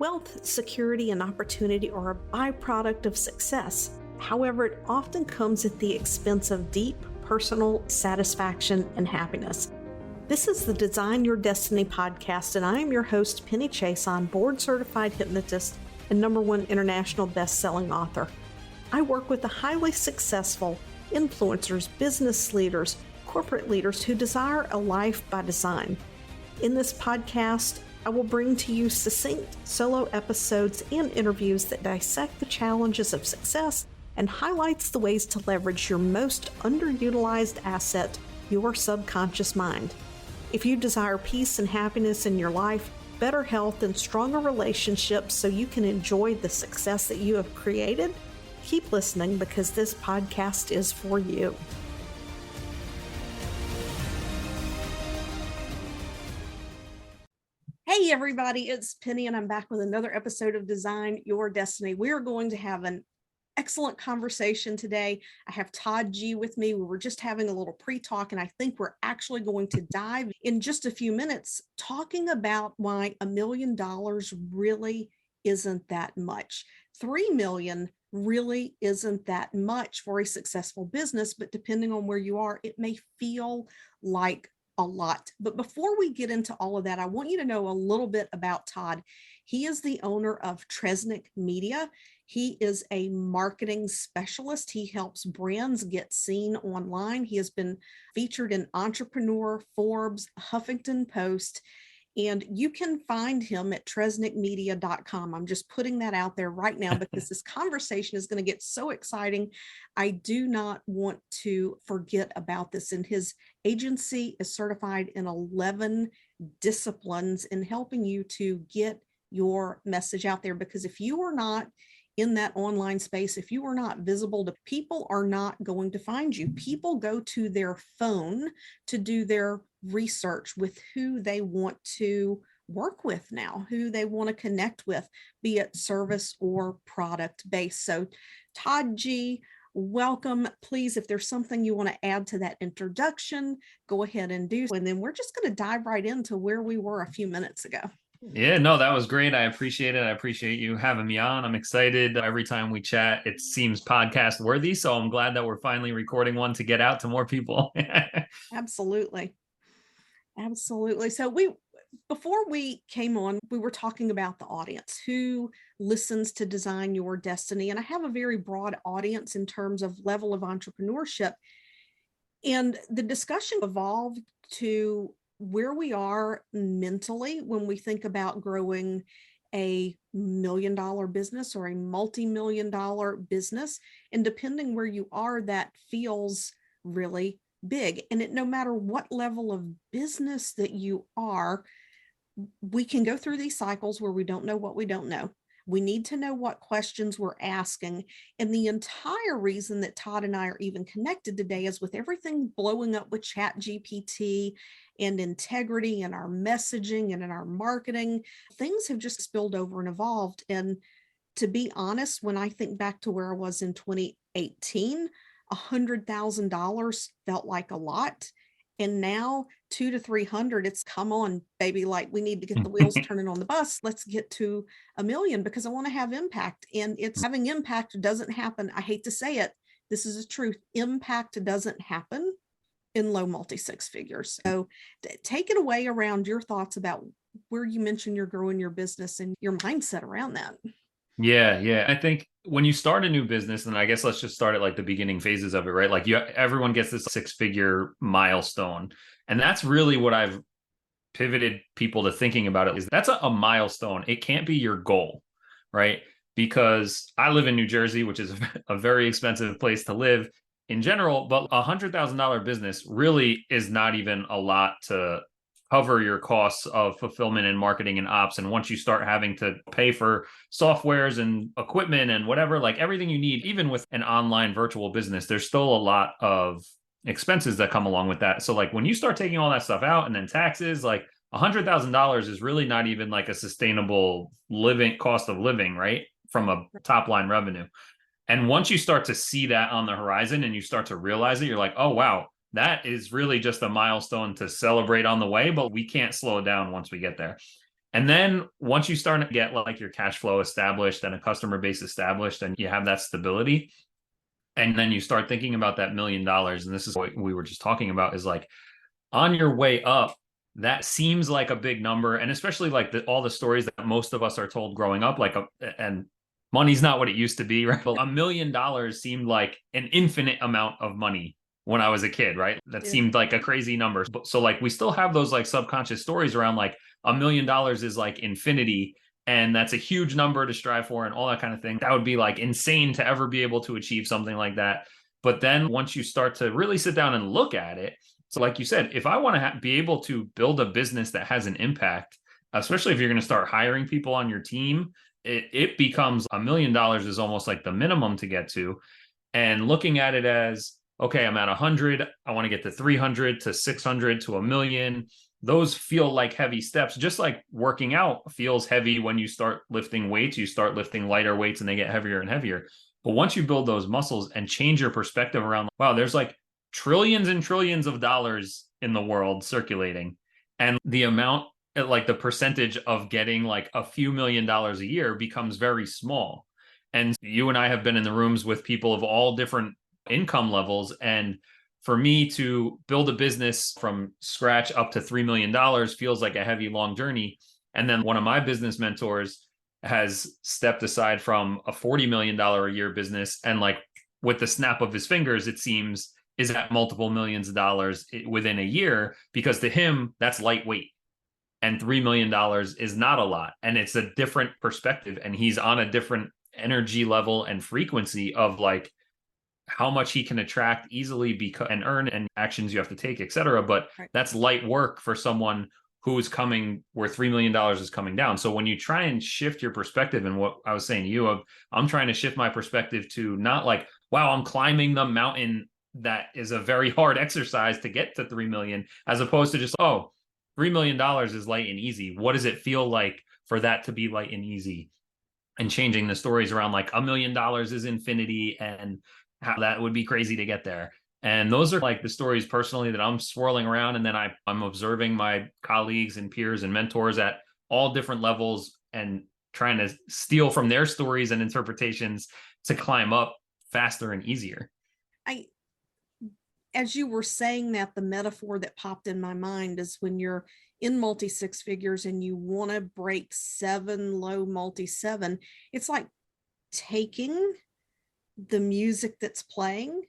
Wealth, security, and opportunity are a byproduct of success. However, it often comes at the expense of deep personal satisfaction and happiness. This is the Design Your Destiny podcast, and I am your host, Penny Chason, board-certified hypnotist and #1 international best-selling author. I work with the highly successful influencers, business leaders, corporate leaders who desire a life by design. In this podcast, I will bring to you succinct solo episodes and interviews that dissect the challenges of success and highlights the ways to leverage your most underutilized asset, your subconscious mind. If you desire peace and happiness in your life, better health, and stronger relationships so you can enjoy the success that you have created, keep listening because this podcast is for you. Hey everybody, it's Penny and I'm back with another episode of Design Your Destiny. We are going to have an excellent conversation today. I have Todd G with me. We were just having a little pre-talk and I think we're actually going to dive in just a few minutes talking about why $1 million really isn't that much. 3 million really isn't that much for a successful business, but depending on where you are, it may feel like a lot. But before we get into all of that, I want you to know a little bit about Todd. He is the owner of Tresnick Media. He is a marketing specialist. He helps brands get seen online. He has been featured in Entrepreneur, Forbes, Huffington Post, and you can find him at tresnickmedia.com. I'm just putting that out there right now because this conversation is going to get so exciting. I do not want to forget about this. And his agency is certified in 11 disciplines in helping you to get your message out there. Because if you are not in that online space, if you are not visible to people, are not going to find you. People go to their phone to do their research with who they want to work with now, who they want to connect with, be it service or product based. So Todd G, welcome. Please, if there's something you want to add to that introduction, go ahead and do so. And then we're just going to dive right into where we were a few minutes ago. Yeah, no, that was great. I appreciate it. I appreciate you having me on. I'm excited. Every time we chat, it seems podcast worthy. So I'm glad that we're finally recording one to get out to more people. Absolutely. Absolutely. So before we came on, we were talking about the audience who listens to Design Your Destiny. And I have a very broad audience in terms of level of entrepreneurship. And the discussion evolved to where we are mentally when we think about growing a $1 million business or a multi-million-dollar business. And depending where you are, that feels really big. And no matter what level of business that you are, we can go through these cycles where we don't know what we don't know. We need to know what questions we're asking. And the entire reason that Todd and I are even connected today is with everything blowing up with ChatGPT and integrity and our messaging and in our marketing, things have just spilled over and evolved. And to be honest, when I think back to where I was in 2018, $100,000 felt like a lot. And now 200 to 300, it's come on, baby. Like we need to get the wheels turning on the bus. Let's get to $1 million because I want to have impact. And it's having impact doesn't happen. I hate to say it. This is the truth. Impact doesn't happen in low multi-six figures. So take it away around your thoughts about where you mentioned you're growing your business and your mindset around that. Yeah. I think when you start a new business, and I guess let's just start at like the beginning phases of it, right? Like everyone gets this 6-figure milestone. And that's really what I've pivoted people to thinking about it is that's a milestone. It can't be your goal, right? Because I live in New Jersey, which is a very expensive place to live in general, but $100,000 business really is not even a lot to cover your costs of fulfillment and marketing and ops. And once you start having to pay for softwares and equipment and whatever, like everything you need, even with an online virtual business, there's still a lot of expenses that come along with that. So like when you start taking all that stuff out and then taxes, like $100,000 is really not even like a sustainable cost of living, right? From a top line revenue. And once you start to see that on the horizon and you start to realize it, you're like, oh, wow, that is really just a milestone to celebrate on the way, but we can't slow it down once we get there. And then once you start to get like your cash flow established and a customer base established and you have that stability, and then you start thinking about that $1 million, and this is what we were just talking about, is like on your way up, that seems like a big number. And especially like all the stories that most of us are told growing up, like, and money's not what it used to be, right? But $1 million seemed like an infinite amount of money when I was a kid, right? That seemed like a crazy number. So like we still have those like subconscious stories around like $1 million is like infinity. And that's a huge number to strive for and all that kind of thing. That would be like insane to ever be able to achieve something like that. But then once you start to really sit down and look at it, so like you said, if I want to be able to build a business that has an impact, especially if you're going to start hiring people on your team, it becomes $1 million is almost like the minimum to get to. And looking at it as, okay, I'm at 100, I want to get to 300 to 600 to a million. Those feel like heavy steps, just like working out feels heavy when you start lifting weights. You start lifting lighter weights and they get heavier and heavier. But once you build those muscles and change your perspective around, wow, there's like trillions and trillions of dollars in the world circulating. And the amount, like the percentage of getting like a few $1 million a year becomes very small. And you and I have been in the rooms with people of all different income levels. And for me to build a business from scratch up to $3 million feels like a heavy, long journey. And then one of my business mentors has stepped aside from a $40 million a year business. And like with the snap of his fingers, it seems is at multiple millions of dollars within a year, because to him, that's lightweight. And $3 million is not a lot. And it's a different perspective. And he's on a different energy level and frequency of like how much he can attract easily because and earn and actions you have to take, etc. But that's light work for someone who is coming where $3 million is coming down. So when you try and shift your perspective, and what I was saying to you, I'm trying to shift my perspective to not like, wow, I'm climbing the mountain that is a very hard exercise to get to 3 million, as opposed to just, oh, $3 million is light and easy. What does it feel like for that to be light and easy? And changing the stories around like $1 million is infinity and how that would be crazy to get there. And those are like the stories personally that I'm swirling around. And then I'm observing my colleagues and peers and mentors at all different levels and trying to steal from their stories and interpretations to climb up faster and easier. As you were saying that, the metaphor that popped in my mind is when you're in multi six figures and you want to break 7 low multi 7, it's like taking the music that's playing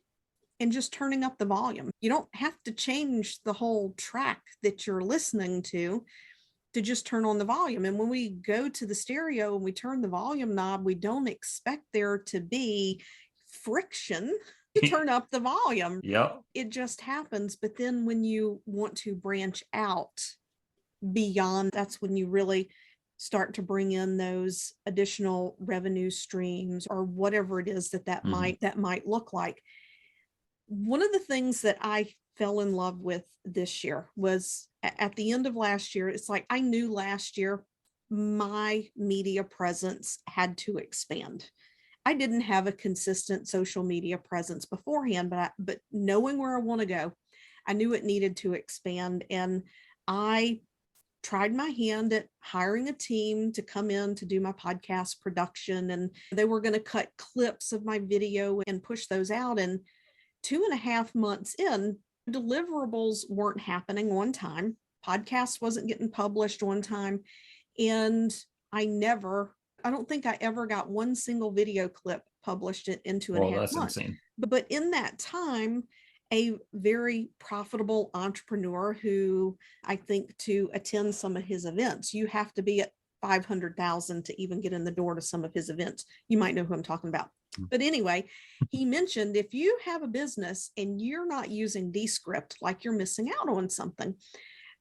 and just turning up the volume. You don't have to change the whole track that you're listening to just turn on the volume. And when we go to the stereo and we turn the volume knob, we don't expect there to be friction to turn up the volume. Yep. It just happens. But then when you want to branch out beyond, that's when you really start to bring in those additional revenue streams or whatever it is that might look like. One of the things that I fell in love with this year was at the end of last year. It's like I knew last year my media presence had to expand. I didn't have a consistent social media presence beforehand, but knowing where I want to go, I knew it needed to expand. And I tried my hand at hiring a team to come in to do my podcast production. And they were going to cut clips of my video and push those out. And 2.5 months in, deliverables weren't happening on time. Podcast wasn't getting published on time. And I don't think I ever got one single video clip published in 2.5 months. That's insane. But in that time, a very profitable entrepreneur who I think to attend some of his events, you have to be at 500,000 to even get in the door to some of his events. You might know who I'm talking about. But anyway, he mentioned if you have a business and you're not using Descript, like you're missing out on something.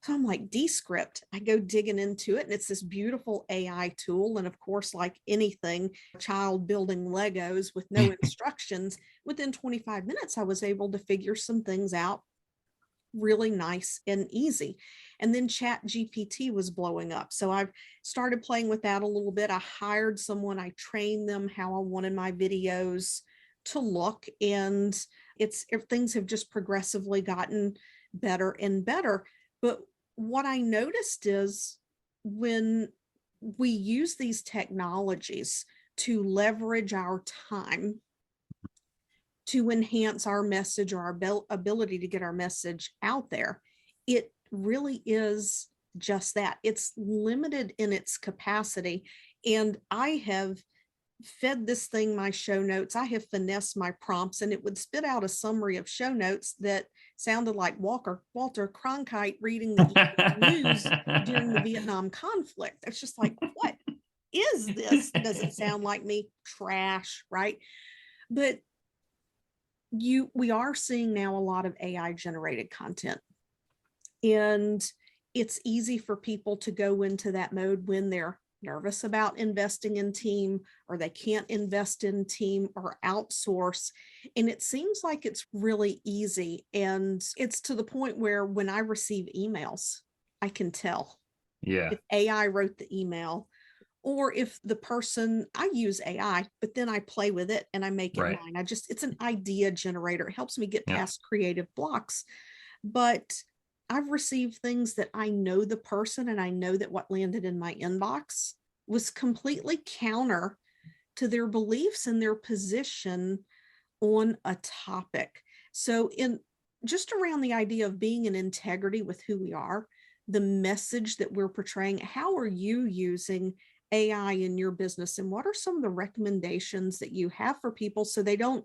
So I'm like, Descript, I go digging into it, and it's this beautiful AI tool. And of course, like anything, child building Legos with no instructions, within 25 minutes, I was able to figure some things out really nice and easy. And then Chat GPT was blowing up. So I've started playing with that a little bit. I hired someone, I trained them how I wanted my videos to look. And things have just progressively gotten better and better. But what I noticed is when we use these technologies to leverage our time to enhance our message or our ability to get our message out there. It really is just that. It's limited in its capacity. And I have fed this thing my show notes. I have finessed my prompts, and it would spit out a summary of show notes that sounded like Walter Cronkite reading the news during the Vietnam conflict. It's just like, what is this? Does it sound like me? Trash, right? But we are seeing now a lot of AI generated content, and it's easy for people to go into that mode when they're nervous about investing in team, or they can't invest in team or outsource. And it seems like it's really easy. And it's to the point where when I receive emails, I can tell if AI wrote the email, or if the person, I use AI, but then I play with it and I make it mine. It's an idea generator. It helps me get past creative blocks. But I've received things that I know the person, and I know that what landed in my inbox was completely counter to their beliefs and their position on a topic. So in just around the idea of being in integrity with who we are, the message that we're portraying, how are you using AI in your business, and what are some of the recommendations that you have for people so they don't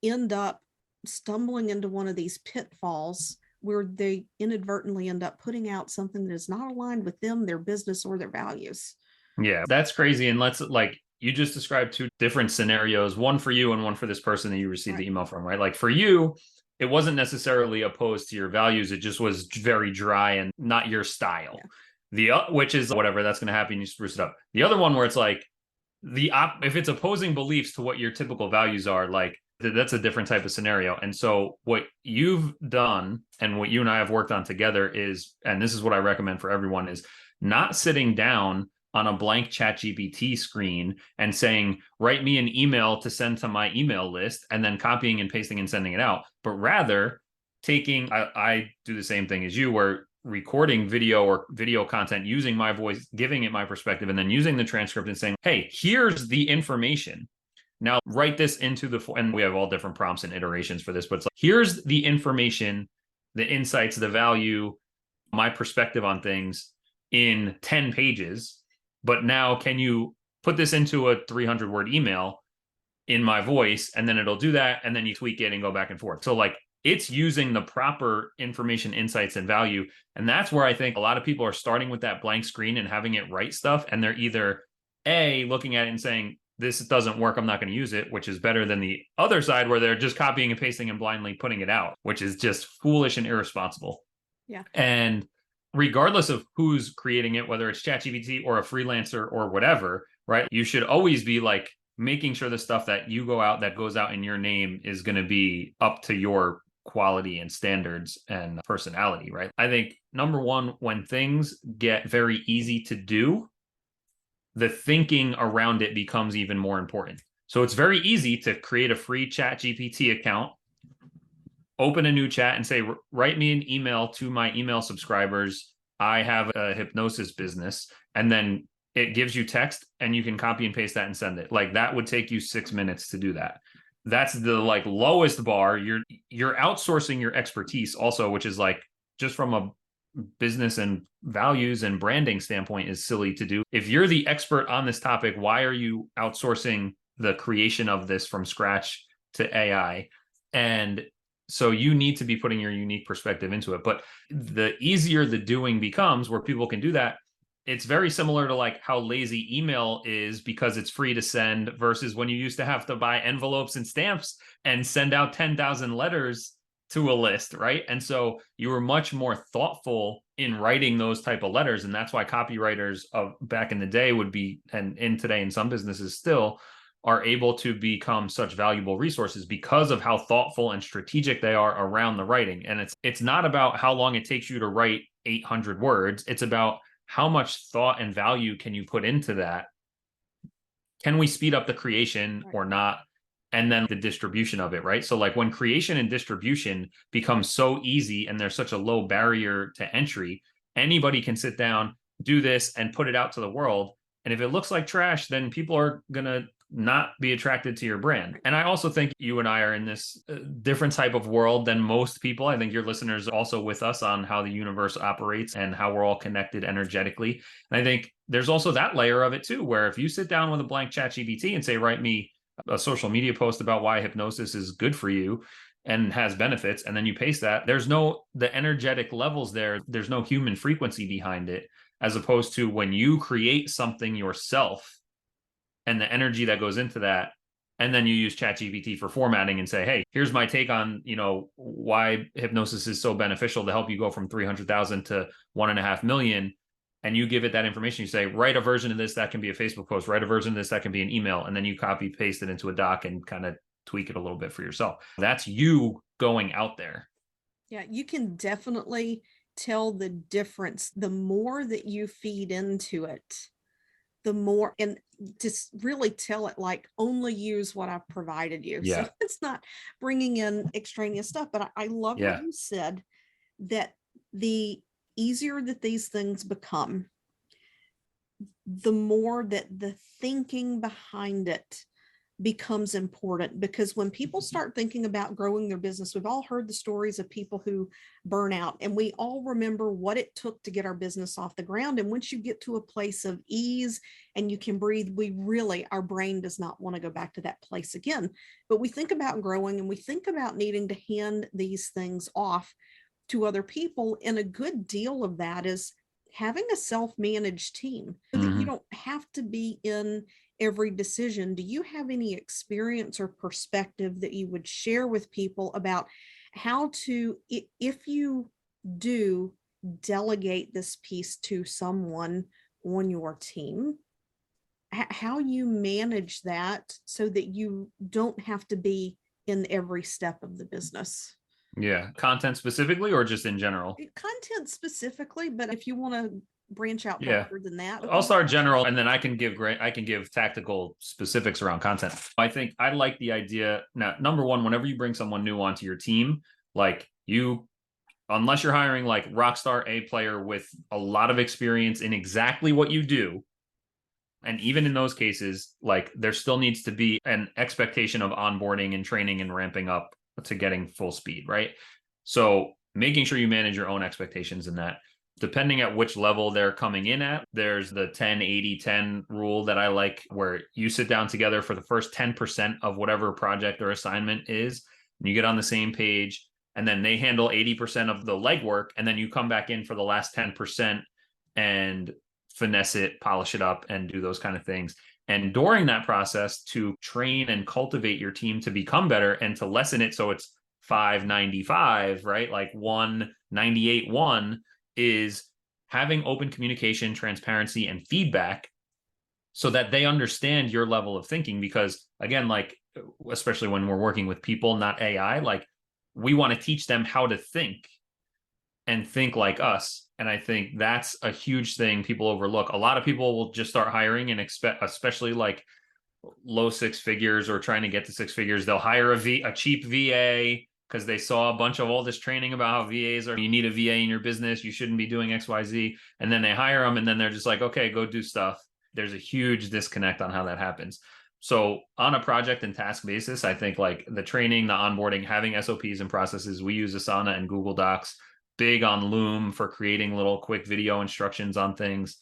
end up stumbling into one of these pitfalls where they inadvertently end up putting out something that is not aligned with them, their business, or their values? Yeah, that's crazy. And let's, like, you just described two different scenarios, one for you and one for this person that you received the email from, right? Like for you, it wasn't necessarily opposed to your values. It just was very dry and not your style. Which is whatever, that's going to happen. You spruce it up. The other one where it's like if it's opposing beliefs to what your typical values are, like that's a different type of scenario. And so what you've done and what you and I have worked on together is, and this is what I recommend for everyone, is not sitting down on a blank ChatGPT screen and saying, write me an email to send to my email list, and then copying and pasting and sending it out, but rather taking, I do the same thing as you, where recording video or video content using my voice, giving it my perspective, and then using the transcript and saying, hey, here's the information. Now write this into and we have all different prompts and iterations for this, but it's like, here's the information, the insights, the value, my perspective on things in 10 pages. But now can you put this into a 300-word email in my voice? And then it'll do that. And then you tweak it and go back and forth. So like, it's using the proper information, insights, and value. And that's where I think a lot of people are starting with that blank screen and having it write stuff. And they're either looking at it and saying, this doesn't work, I'm not going to use it, which is better than the other side where they're just copying and pasting and blindly putting it out, which is just foolish and irresponsible. Yeah. And regardless of who's creating it, whether it's ChatGPT or a freelancer or whatever, right? You should always be like making sure the stuff that you that goes out in your name is going to be up to your quality and standards and personality, right? I think number one, when things get very easy to do, the thinking around it becomes even more important. So it's very easy to create a free ChatGPT account, open a new chat and say, write me an email to my email subscribers. I have a hypnosis business. And then it gives you text and you can copy and paste that and send it. Like that would take you 6 minutes to do that. That's the like lowest bar. You're outsourcing your expertise also, which is like just from a business and values and branding standpoint is silly to do. If you're the expert on this topic, why are you outsourcing the creation of this from scratch to AI? And so you need to be putting your unique perspective into it. But the easier the doing becomes where people can do that, it's very similar to like how lazy email is because it's free to send versus when you used to have to buy envelopes and stamps and send out 10,000 letters to a list, right? And so you were much more thoughtful in writing those type of letters. And that's why copywriters of back in the day would be, and in today in some businesses still, are able to become such valuable resources because of how thoughtful and strategic they are around the writing. And it's not about how long it takes you to write 800 words. It's about how much thought and value can you put into that? Can we speed up the creation or not? And then the distribution of it, right? So like when creation and distribution becomes so easy and there's such a low barrier to entry, anybody can sit down, do this and put it out to the world. And if it looks like trash, then people are going to not be attracted to your brand. And I also think you and I are in this different type of world than most people. I think your listeners are also with us on how the universe operates and how we're all connected energetically. And I think there's also that layer of it too, where if you sit down with a blank chat GPT and say, write me a social media post about why hypnosis is good for you and has benefits, and then you paste that, the energetic levels there, there's no human frequency behind it, as opposed to when you create something yourself and the energy that goes into that, and then you use ChatGPT for formatting and say, hey, here's my take on, why hypnosis is so beneficial to help you go from 300,000 to 1.5 million. And you give it that information. You say, write a version of this that can be a Facebook post, write a version of this that can be an email, and then you copy paste it into a doc and kind of tweak it a little bit for yourself. That's you going out there. Yeah, you can definitely tell the difference. The more that you feed into it, the more, and just really tell it like, only use what I've provided you. Yeah. So it's not bringing in extraneous stuff. But I love what you said, that the easier that these things become, the more that the thinking behind it becomes important. Because when people start thinking about growing their business, we've all heard the stories of people who burn out, and we all remember what it took to get our business off the ground. And once you get to a place of ease and you can breathe, our brain does not want to go back to that place again. But we think about growing, and we think about needing to hand these things off to other people. And a good deal of that is having a self-managed team, so that you don't have to be in every decision. Do you have any experience or perspective that you would share with people about how to, if you do delegate this piece to someone on your team, how you manage that so that you don't have to be in every step of the business? Yeah. Content specifically, or just in general? Content specifically, but if you want to branch out Yeah. farther than that, I'll start general, and then I can give tactical specifics around content. I think I like the idea. Now, number one, whenever you bring someone new onto your team, like unless you're hiring like rock star A player with a lot of experience in exactly what you do, and even in those cases, like there still needs to be an expectation of onboarding and training and ramping up to getting full speed, right? So making sure you manage your own expectations in that. Depending at which level they're coming in at, there's the 10-80-10 rule that I like, where you sit down together for the first 10% of whatever project or assignment is, and you get on the same page, and then they handle 80% of the legwork, and then you come back in for the last 10% and finesse it, polish it up, and do those kind of things. And during that process, to train and cultivate your team to become better and to lessen it so it's 595, right? Like 198-1 is having open communication, transparency, and feedback so that they understand your level of thinking. Because again, like, especially when we're working with people, not AI, like we want to teach them how to think and think like us. And I think that's a huge thing people overlook. A lot of people will just start hiring and expect, especially like low six figures or trying to get to six figures, they'll hire a cheap VA because they saw a bunch of all this training about how VAs are, you need a VA in your business, you shouldn't be doing XYZ. And then they hire them, and then they're just like, okay, go do stuff. There's a huge disconnect on how that happens. So on a project and task basis, I think like the training, the onboarding, having SOPs and processes, we use Asana and Google Docs, big on Loom for creating little quick video instructions on things.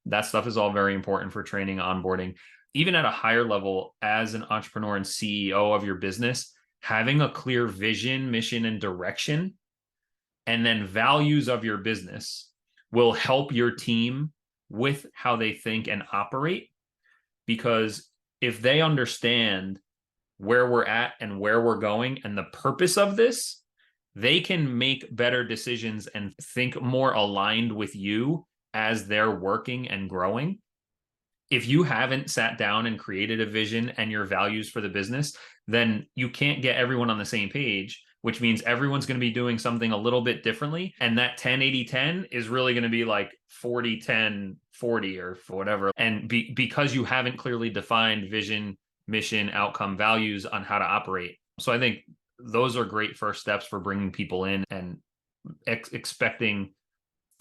That stuff is all very important for training, onboarding. Even at a higher level, as an entrepreneur and CEO of your business, having a clear vision, mission, and direction, and then values of your business will help your team with how they think and operate. Because if they understand where we're at and where we're going and the purpose of this, they can make better decisions and think more aligned with you as they're working and growing. If you haven't sat down and created a vision and your values for the business, then you can't get everyone on the same page, which means everyone's going to be doing something a little bit differently. And that 10-80-10 is really going to be like 40-10-40 or whatever. And because you haven't clearly defined vision, mission, outcome, values on how to operate. So I think those are great first steps for bringing people in and expecting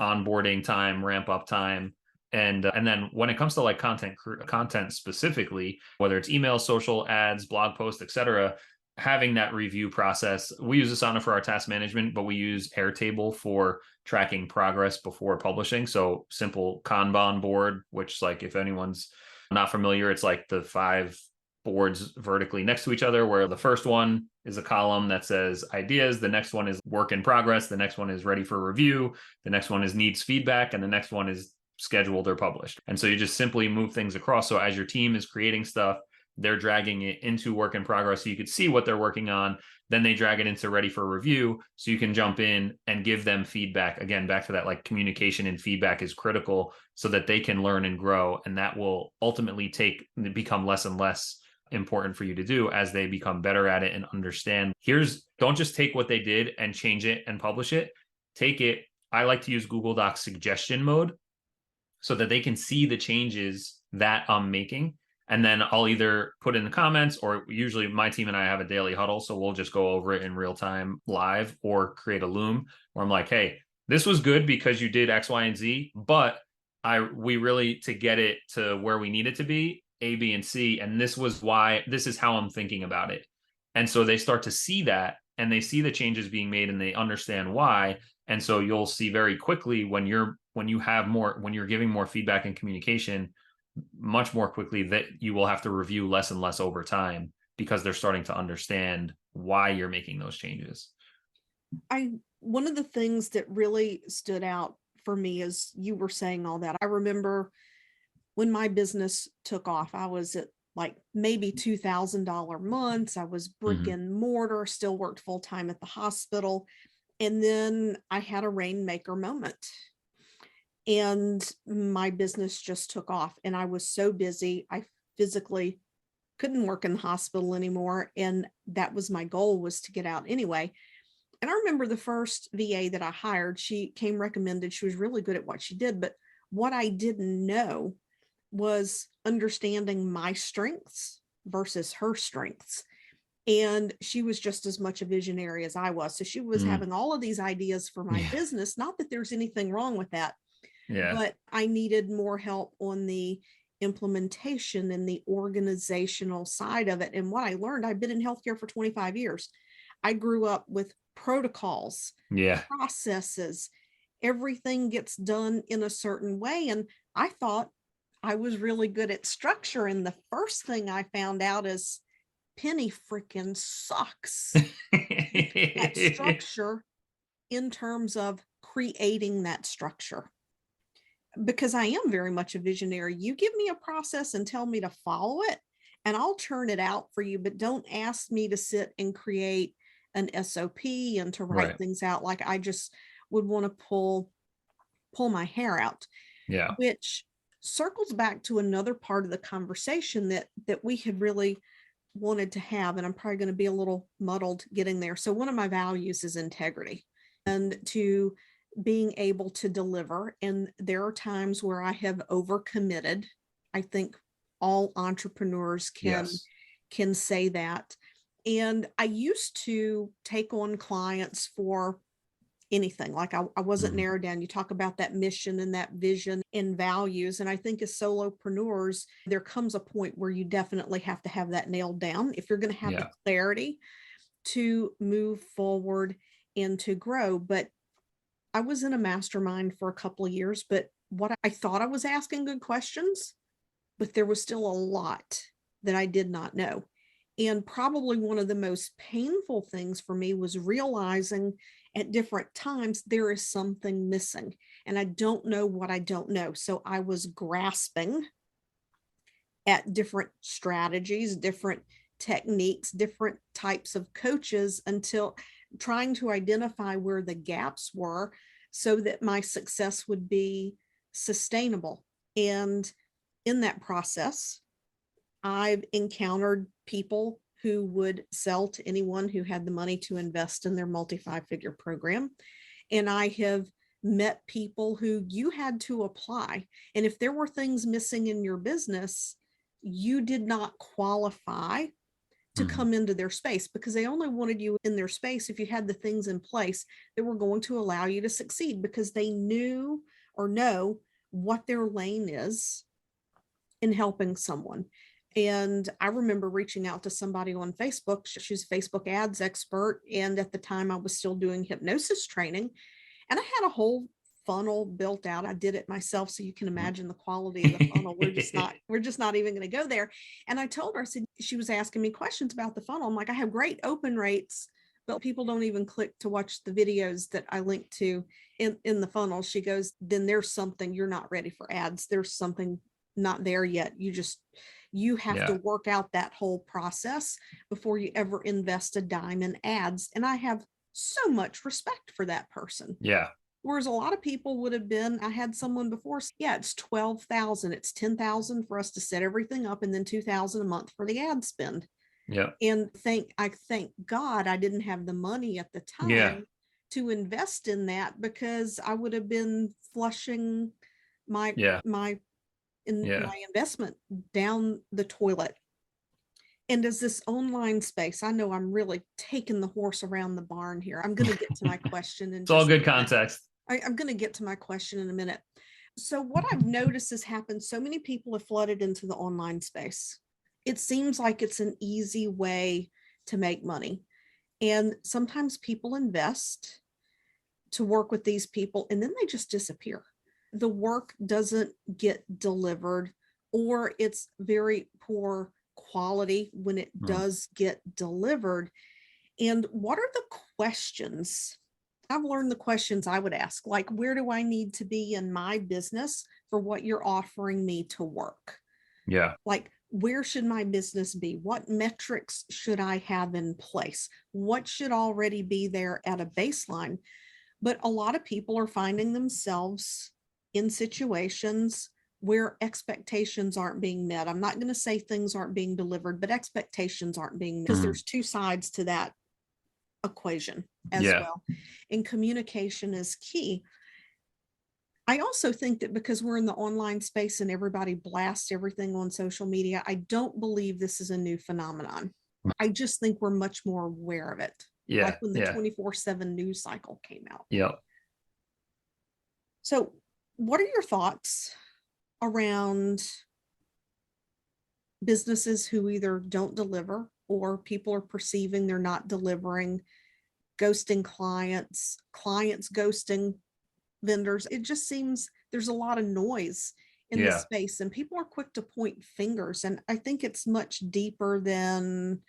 onboarding time, ramp up time, And then when it comes to like content specifically, whether it's email, social, ads, blog posts, etc., having that review process. We use Asana for our task management, but we use Airtable for tracking progress before publishing. So simple Kanban board, which, like, if anyone's not familiar, it's like the 5 boards vertically next to each other, where the first one is a column that says ideas, the next one is work in progress, the next one is ready for review, the next one is needs feedback, and the next one is scheduled or published. And so you just simply move things across. So as your team is creating stuff, they're dragging it into work in progress so you could see what they're working on. Then they drag it into ready for review so you can jump in and give them feedback. Again, back to that, like, communication and feedback is critical so that they can learn and grow. And that will ultimately become less and less important for you to do as they become better at it and understand. Don't just take what they did and change it and publish it. Take it. I like to use Google Docs suggestion mode so that they can see the changes that I'm making. And then I'll either put in the comments, or usually my team and I have a daily huddle. So we'll just go over it in real time live, or create a Loom where I'm like, hey, this was good because you did X, Y, and Z, but we really, to get it to where we need it to be, A, B, and C. And this was why, this is how I'm thinking about it. And so they start to see that, and they see the changes being made, and they understand why. And so you'll see very quickly when you're giving more feedback and communication, much more quickly, that you will have to review less and less over time, because they're starting to understand why you're making those changes. One of the things that really stood out for me is you were saying all that. I remember when my business took off, I was at like maybe $2,000 months. I was brick and mortar, still worked full time at the hospital. And then I had a rainmaker moment. And my business just took off, and I was so busy, I physically couldn't work in the hospital anymore. And that was my goal, was to get out anyway. And I remember the first VA that I hired, she came recommended. She was really good at what she did. But what I didn't know was understanding my strengths versus her strengths. And she was just as much a visionary as I was. So she was having all of these ideas for my business. Not that there's anything wrong with that. Yeah. But I needed more help on the implementation and the organizational side of it. And what I learned, I've been in healthcare for 25 years. I grew up with protocols, processes, everything gets done in a certain way. And I thought I was really good at structure. And the first thing I found out is Penny freaking sucks at structure in terms of creating that structure. Because I am very much a visionary. You give me a process and tell me to follow it, and I'll turn it out for you. But don't ask me to sit and create an SOP and to write things out. Like, I just would want to pull my hair out. Yeah. Which circles back to another part of the conversation that we had really wanted to have. And I'm probably going to be a little muddled getting there. So one of my values is integrity, and to being able to deliver. And there are times where I have overcommitted. I think all entrepreneurs can say that. And I used to take on clients for anything. Like, I wasn't narrowed down. You talk about that mission and that vision and values. And I think as solopreneurs, there comes a point where you definitely have to have that nailed down if you're going to have the clarity to move forward and to grow. But I was in a mastermind for a couple of years, but what I thought I was asking good questions, but there was still a lot that I did not know. And probably one of the most painful things for me was realizing at different times there is something missing, and I don't know what I don't know. So I was grasping at different strategies, different techniques, different types of coaches, until trying to identify where the gaps were so that my success would be sustainable. And in that process, I've encountered people who would sell to anyone who had the money to invest in their multi-5-figure program. And I have met people who you had to apply. And if there were things missing in your business, you did not qualify to come into their space, because they only wanted you in their space if you had the things in place that were going to allow you to succeed, because they knew or know what their lane is in helping someone. And I remember reaching out to somebody on Facebook. She's a Facebook ads expert. And at the time I was still doing hypnosis training, and I had a whole funnel built out. I did it myself. So you can imagine the quality of the funnel. We're just not even going to go there. And I told her, I said, she was asking me questions about the funnel. I'm like, I have great open rates, but people don't even click to watch the videos that I link to in the funnel. She goes, then there's something, you're not ready for ads. There's something not there yet. You have to work out that whole process before you ever invest a dime in ads. And I have so much respect for that person. Yeah. Whereas a lot of people would have been, I had someone before, yeah, it's 12,000, it's 10,000 for us to set everything up, and then 2,000 a month for the ad spend. Yeah. And I thank God I didn't have the money at the time to invest in that, because I would have been flushing my investment down the toilet. And as this online space, I know I'm really taking the horse around the barn here. I'm going to get to my question. It's all good context. I'm going to get to my question in a minute. So what I've noticed has happened, so many people have flooded into the online space. It seems like it's an easy way to make money. And sometimes people invest to work with these people, and then they just disappear. The work doesn't get delivered, or it's very poor quality when it does get delivered. And what are the questions? I've learned the questions I would ask, like, where do I need to be in my business for what you're offering me to work? Yeah. Like, where should my business be? What metrics should I have in place? What should already be there at a baseline? But a lot of people are finding themselves in situations where expectations aren't being met. I'm not going to say things aren't being delivered, but expectations aren't being met, because there's two sides to that equation as well. And communication is key. I also think that because we're in the online space and everybody blasts everything on social media, I don't believe this is a new phenomenon. I just think we're much more aware of it. Yeah. Like when the 24/7 news cycle came out. Yeah. So what are your thoughts around businesses who either don't deliver, or people are perceiving they're not delivering, ghosting clients ghosting vendors? It just seems there's a lot of noise in the space, and people are quick to point fingers. And I think it's much deeper than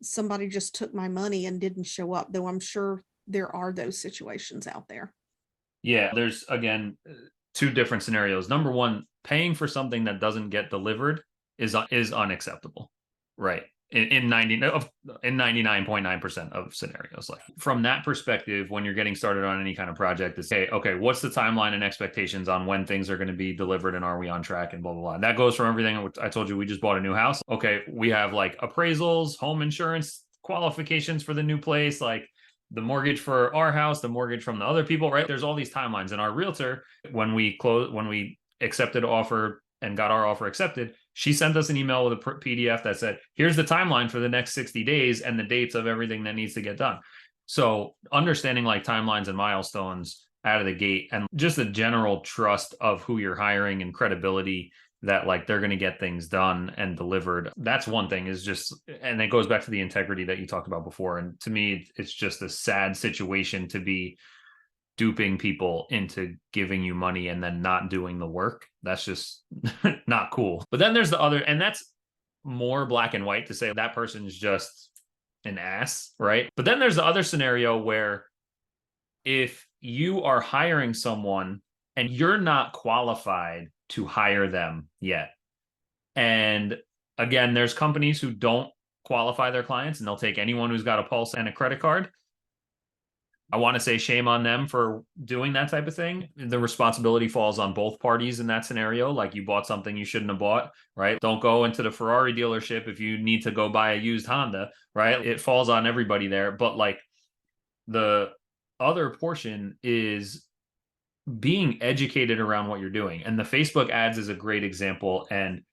somebody just took my money and didn't show up, though I'm sure there are those situations out there. Yeah. There's, again, two different scenarios. Number one, paying for something that doesn't get delivered is unacceptable, right? In 99.9% of scenarios. Like, from that perspective, when you're getting started on any kind of project, is, hey, okay, what's the timeline and expectations on when things are going to be delivered, and are we on track, and blah, blah, blah. That goes from everything. I told you, we just bought a new house. Okay, we have like appraisals, home insurance qualifications for the new place, like the mortgage for our house, the mortgage from the other people, right? There's all these timelines. And our realtor, when we accepted offer and got our offer accepted, she sent us an email with a PDF that said, here's the timeline for the next 60 days and the dates of everything that needs to get done. So understanding like timelines and milestones out of the gate, and just the general trust of who you're hiring and credibility that like they're going to get things done and delivered. That's one thing, is just, and it goes back to the integrity that you talked about before. And to me, it's just a sad situation to be duping people into giving you money and then not doing the work. That's just not cool. But then there's the other, and that's more black and white, to say that person's just an ass, right? But then there's the other scenario where if you are hiring someone and you're not qualified to hire them yet, and again, there's companies who don't qualify their clients and they'll take anyone who's got a pulse and a credit card. I want to say shame on them for doing that type of thing. The responsibility falls on both parties in that scenario. Like, you bought something you shouldn't have bought, right? Don't go into the Ferrari dealership if you need to go buy a used Honda, right? It falls on everybody there. But like, the other portion is being educated around what you're doing. And the Facebook ads is a great example. And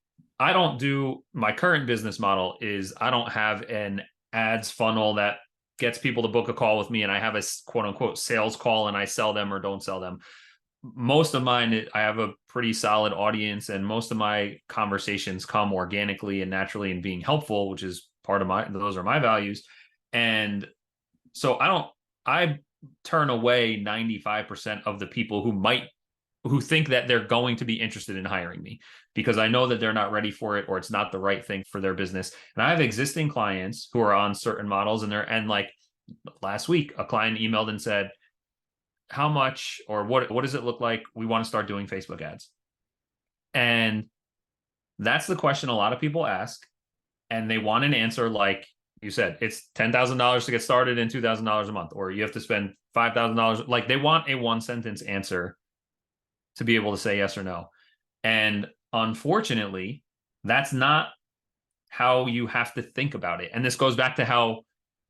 I don't do, my current business model is I don't have an ads funnel that gets people to book a call with me and I have a quote unquote sales call and I sell them or don't sell them. most of mine, I have a pretty solid audience, and most of my conversations come organically and naturally and being helpful, which is part of those are my values. And so I turn away 95% of the people who think that they're going to be interested in hiring me, because I know that they're not ready for it, or it's not the right thing for their business. And I have existing clients who are on certain models, and like last week, a client emailed and said, how much, or what does it look like? We want to start doing Facebook ads. And that's the question a lot of people ask. And they want an answer like you said, it's $10,000 to get started and $2,000 a month, or you have to spend $5,000. Like, they want a 1-sentence answer to be able to say yes or no. And unfortunately, that's not how you have to think about it. And this goes back to how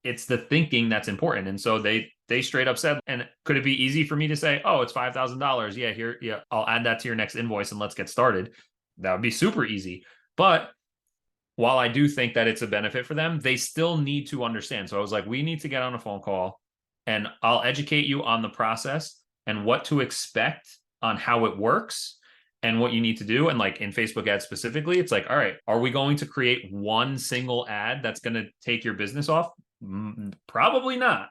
it's the thinking that's important. And so they straight up said, and could it be easy for me to say, oh, it's $5,000? Yeah, here, yeah, I'll add that to your next invoice and let's get started. That would be super easy. But while I do think that it's a benefit for them, they still need to understand. So I was like, we need to get on a phone call and I'll educate you on the process and what to expect on how it works and what you need to do. And like in Facebook ads specifically, it's like, all right, are we going to create one single ad that's going to take your business off? Probably not.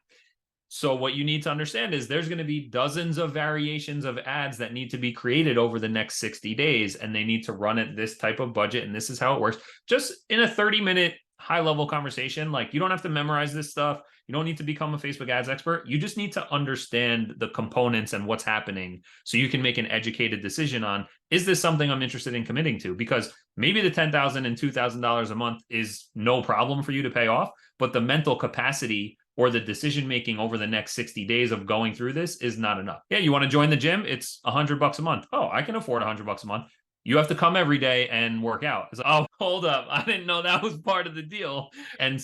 So what you need to understand is there's going to be dozens of variations of ads that need to be created over the next 60 days, and they need to run at this type of budget, and this is how it works. Just in a 30-minute high-level conversation, like, you don't have to memorize this stuff. You don't need to become a Facebook ads expert. You just need to understand the components and what's happening so you can make an educated decision on, is this something I'm interested in committing to? Because maybe the $10,000 and $2,000 a month is no problem for you to pay off, but the mental capacity or the decision making over the next 60 days of going through this is not enough. Yeah, you want to join the gym? It's $100 a month. Oh, I can afford $100 a month. You have to come every day and work out. It's like, oh, hold up, I didn't know that was part of the deal. And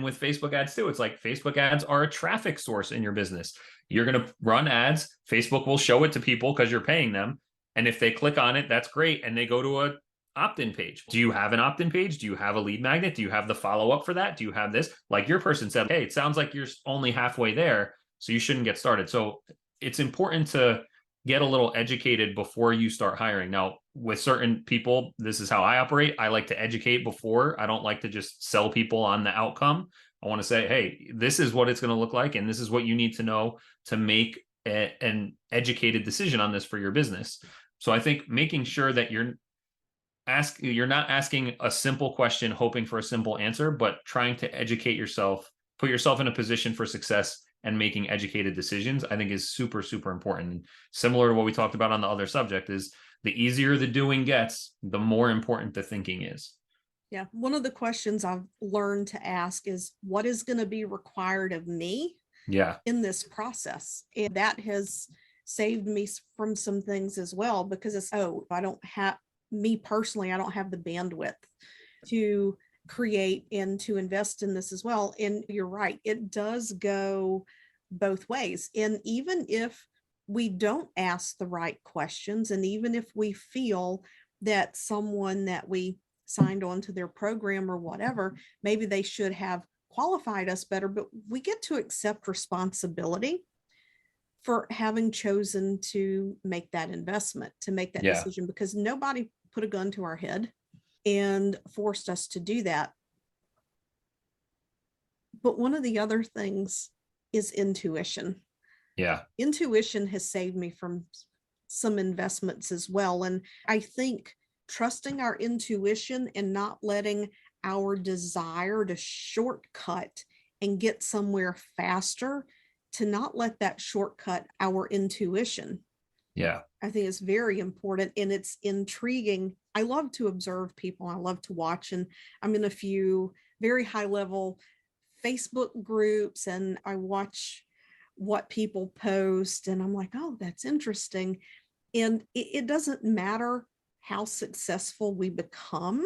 with Facebook ads too, it's like Facebook ads are a traffic source in your business. You're going to run ads. Facebook will show it to people because you're paying them. And if they click on it, that's great. And they go to a opt-in page. Do you have an opt-in page? Do you have a lead magnet? Do you have the follow-up for that? Do you have this? Like your person said, hey, it sounds like you're only halfway there, so you shouldn't get started. So it's important to get a little educated before you start hiring. Now, with certain people, this is how I operate. I like to educate before. I don't like to just sell people on the outcome. I want to say, hey, this is what it's going to look like, and this is what you need to know to make an educated decision on this for your business. So I think making sure that you're not asking a simple question hoping for a simple answer, but trying to educate yourself, put yourself in a position for success and making educated decisions, I think is super, super important. And similar to what we talked about on the other subject, is the easier the doing gets, the more important the thinking is. Yeah. One of the questions I've learned to ask is, what is going to be required of me in this process? And that has saved me from some things as well, because it's, oh, I don't have, me personally, I don't have the bandwidth to create and to invest in this as well. And you're right, it does go both ways. And even if we don't ask the right questions, and even if we feel that someone that we signed on to their program or whatever, maybe they should have qualified us better, but we get to accept responsibility for having chosen to make that investment, to make that decision, because nobody put a gun to our head and forced us to do that. But one of the other things is intuition. Yeah. Intuition has saved me from some investments as well. And I think trusting our intuition and not letting our desire to shortcut and get somewhere faster, to not let that shortcut our intuition. Yeah. I think it's very important, and it's intriguing. I love to observe people. I love to watch, and I'm in a few very high level Facebook groups, and I watch what people post, and I'm like, oh, that's interesting. And it doesn't matter how successful we become.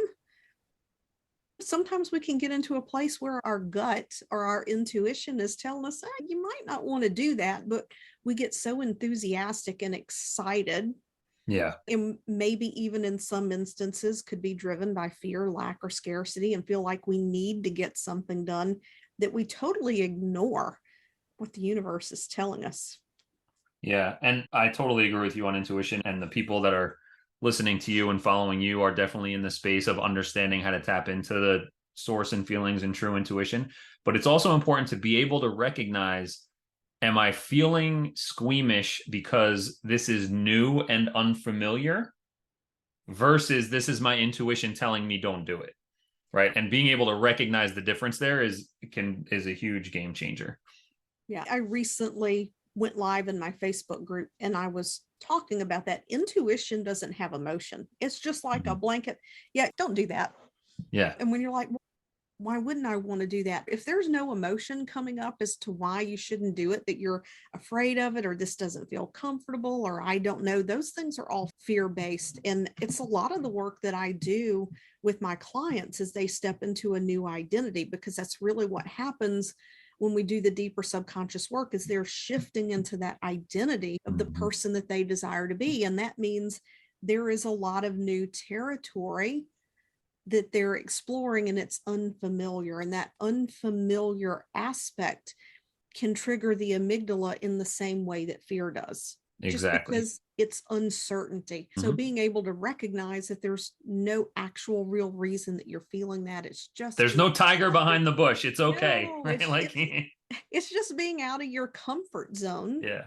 Sometimes we can get into a place where our gut or our intuition is telling us, you might not want to do that, but we get so enthusiastic and excited. Yeah. And maybe even in some instances could be driven by fear, lack, or scarcity, and feel like we need to get something done, that we totally ignore what the universe is telling us. Yeah. And I totally agree with you on intuition. And the people that are listening to you and following you are definitely in the space of understanding how to tap into the source and feelings and true intuition. But it's also important to be able to recognize, am I feeling squeamish because this is new and unfamiliar versus this is my intuition telling me don't do it. Right. And being able to recognize the difference there is a huge game changer. Yeah, I recently went live in my Facebook group and I was talking about that. Intuition doesn't have emotion. It's just like a blanket. Yeah, don't do that. Yeah. And when you're like, why wouldn't I want to do that? If there's no emotion coming up as to why you shouldn't do it, that you're afraid of it, or this doesn't feel comfortable, or I don't know, those things are all fear-based. And it's a lot of the work that I do with my clients as they step into a new identity, because that's really what happens when we do the deeper subconscious work, is they're shifting into that identity of the person that they desire to be. And that means there is a lot of new territory that they're exploring, and it's unfamiliar, and that unfamiliar aspect can trigger the amygdala in the same way that fear does. Exactly. Just because it's uncertainty. So being able to recognize that there's no actual real reason that you're feeling that, it's just there's no tiger behind the bush. It's okay. No, Right? it's just being out of your comfort zone. Yeah.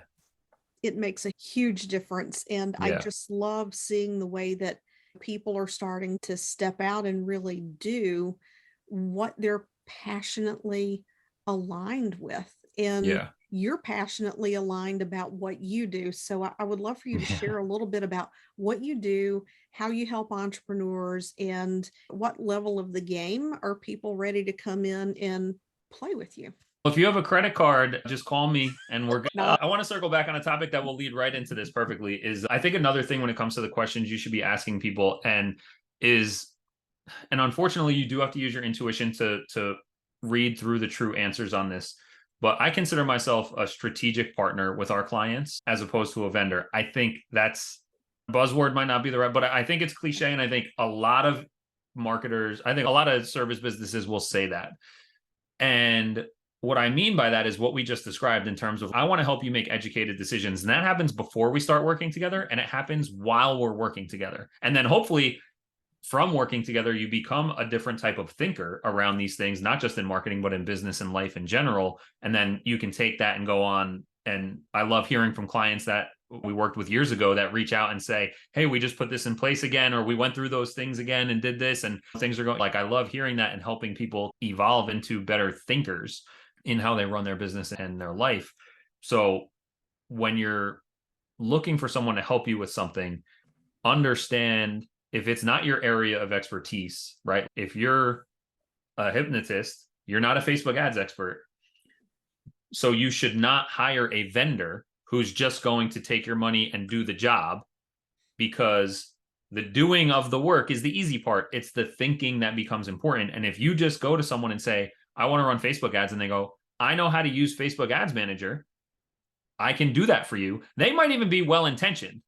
It makes a huge difference. And I just love seeing the way that people are starting to step out and really do what they're passionately aligned with. And you're passionately aligned about what you do. So I would love for you to share a little bit about what you do, how you help entrepreneurs, and what level of the game are people ready to come in and play with you. If you have a credit card, just call me and we're good. I want to circle back on a topic that will lead right into this perfectly. Is I think another thing when it comes to the questions you should be asking people, and unfortunately you do have to use your intuition to read through the true answers on this. But I consider myself a strategic partner with our clients as opposed to a vendor. I think that's buzzword might not be the right, but I think it's cliche. And I think a lot of marketers, I think a lot of service businesses will say that. And what I mean by that is what we just described in terms of I want to help you make educated decisions. And that happens before we start working together, and it happens while we're working together. And then hopefully from working together, you become a different type of thinker around these things, not just in marketing, but in business and life in general. And then you can take that and go on. And I love hearing from clients that we worked with years ago that reach out and say, hey, we just put this in place again, or we went through those things again and did this, and things are going like, I love hearing that and helping people evolve into better thinkers in how they run their business and their life. So when you're looking for someone to help you with something, understand if it's not your area of expertise, right? If you're a hypnotist, you're not a Facebook ads expert. So you should not hire a vendor who's just going to take your money and do the job, because the doing of the work is the easy part. It's the thinking that becomes important. And if you just go to someone and say, I want to run Facebook ads, and they go, I know how to use Facebook Ads Manager, I can do that for you. They might even be well-intentioned,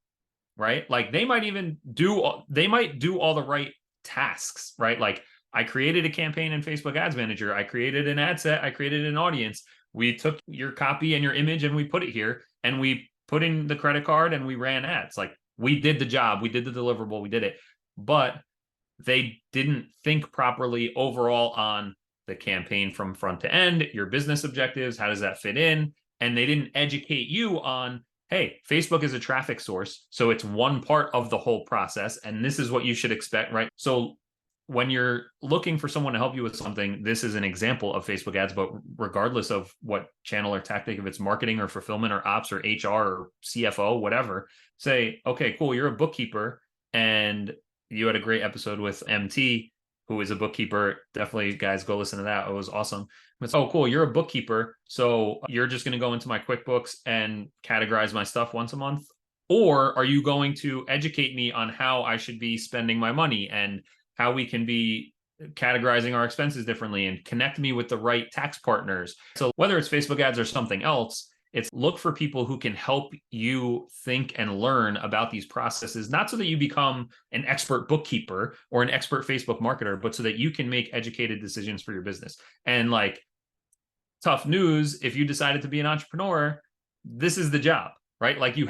right? Like they might do all the right tasks, right? Like I created a campaign in Facebook Ads Manager. I created an ad set. I created an audience. We took your copy and your image and we put it here, and we put in the credit card and we ran ads. Like we did the job. We did the deliverable. We did it. But they didn't think properly overall on the campaign from front to end, your business objectives, how does that fit in? And they didn't educate you on, hey, Facebook is a traffic source, so it's one part of the whole process, and this is what you should expect, right? So when you're looking for someone to help you with something, this is an example of Facebook ads, but regardless of what channel or tactic, if it's marketing or fulfillment or ops or HR or CFO, whatever, say, okay, cool, you're a bookkeeper, and you had a great episode with MT, who is a bookkeeper. Definitely, guys, go listen to that. It was awesome. It's, oh, cool. You're a bookkeeper. So you're just going to go into my QuickBooks and categorize my stuff once a month? Or are you going to educate me on how I should be spending my money and how we can be categorizing our expenses differently and connect me with the right tax partners? So whether it's Facebook ads or something else, it's look for people who can help you think and learn about these processes, not so that you become an expert bookkeeper or an expert Facebook marketer, but so that you can make educated decisions for your business. And like, tough news, if you decided to be an entrepreneur, this is the job. right? Like you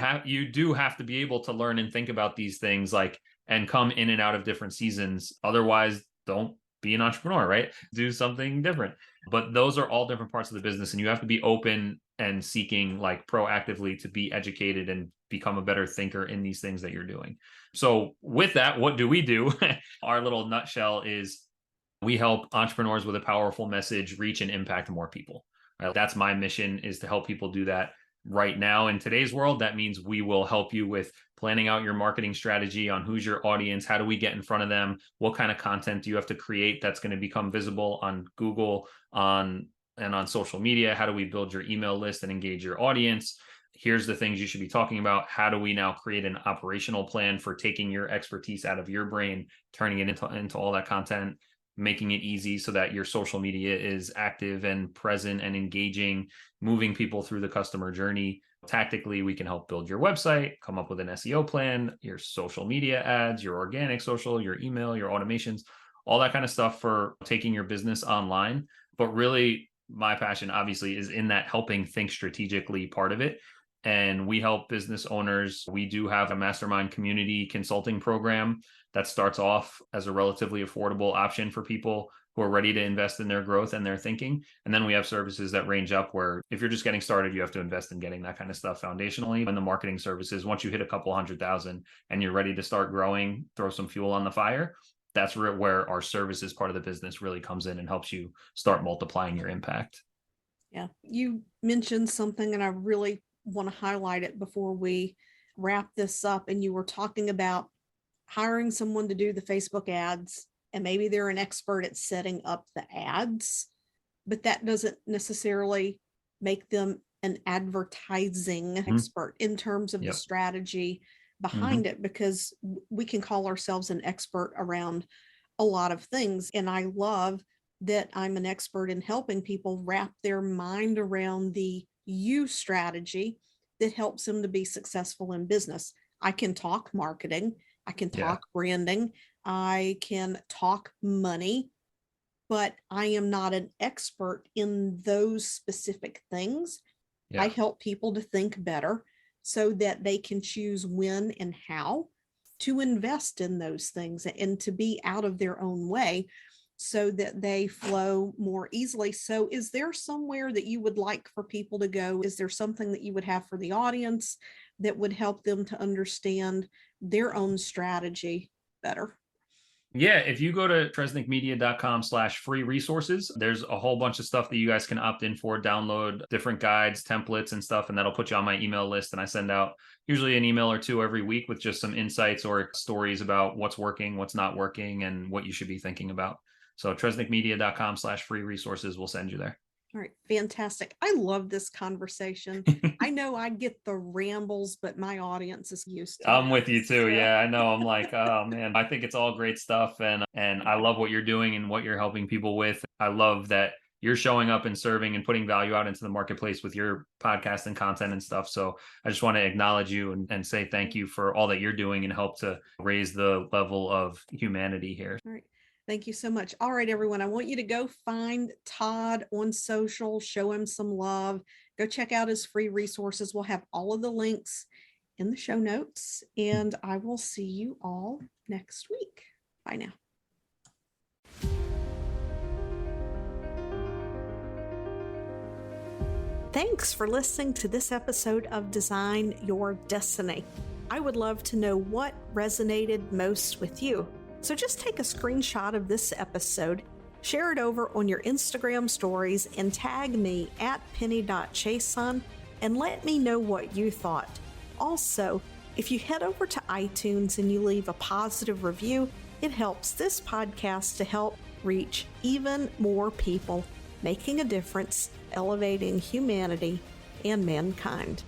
do have to be able to learn and think about these things, like, and come in and out of different seasons. Otherwise, don't be an entrepreneur, right? Do something different. But those are all different parts of the business, and you have to be open and seeking, like, proactively to be educated and become a better thinker in these things that you're doing. So with that, what do we do? Our little nutshell is we help entrepreneurs with a powerful message reach and impact more people. Right? That's my mission, is to help people do that right now. In today's world, that means we will help you with planning out your marketing strategy on who's your audience, how do we get in front of them, what kind of content do you have to create that's going to become visible on Google, and on social media, how do we build your email list and engage your audience, here's the things you should be talking about, how do we now create an operational plan for taking your expertise out of your brain, turning it into all that content, making it easy so that your social media is active and present and engaging, moving people through the customer journey. Tactically, we can help build your website, come up with an SEO plan, your social media ads, your organic social, your email, your automations, all that kind of stuff for taking your business online. But really, my passion obviously is in that helping think strategically part of it. And we help business owners. We do have a mastermind community consulting program that starts off as a relatively affordable option for people who are ready to invest in their growth and their thinking. And then we have services that range up where if you're just getting started, you have to invest in getting that kind of stuff foundationally. And the marketing services, once you hit a couple 100,000 and you're ready to start growing, throw some fuel on the fire, that's where our services part of the business really comes in and helps you start multiplying your impact. Yeah, you mentioned something and I really want to highlight it before we wrap this up. And you were talking about hiring someone to do the Facebook ads, and maybe they're an expert at setting up the ads, but that doesn't necessarily make them an advertising expert in terms of the strategy behind it, because we can call ourselves an expert around a lot of things. And I love that I'm an expert in helping people wrap their mind around the you strategy that helps them to be successful in business. I can talk marketing, I can talk branding, I can talk money, but I am not an expert in those specific things. I help people to think better so that they can choose when and how to invest in those things and to be out of their own way so that they flow more easily. So is there somewhere that you would like for people to go? Is there something that you would have for the audience that would help them to understand their own strategy better? Yeah, if you go to tresnickmedia.com/free resources, there's a whole bunch of stuff that you guys can opt in for, download different guides, templates and stuff, and that'll put you on my email list. And I send out usually an email or two every week with just some insights or stories about what's working, what's not working, and what you should be thinking about. So tresnickmedia.com/free resources will send you there. All right, fantastic. I love this conversation. I know I get the rambles, but my audience is used to I'm it. with you too. Yeah, I know. I'm like, oh man, I think it's all great stuff, and I love what you're doing and what you're helping people with. I love that you're showing up and serving and putting value out into the marketplace with your podcast and content and stuff. So I just want to acknowledge you and say thank you for all that you're doing and help to raise the level of humanity here. All right. Thank you so much. All right, everyone. I want you to go find Todd on social, show him some love. Go check out his free resources. We'll have all of the links in the show notes, and I will see you all next week. Bye now. Thanks for listening to this episode of Design Your Destiny. I would love to know what resonated most with you. So just take a screenshot of this episode, share it over on your Instagram stories, and tag me at penny.chason and let me know what you thought. Also, if you head over to iTunes and you leave a positive review, it helps this podcast to help reach even more people, making a difference, elevating humanity and mankind.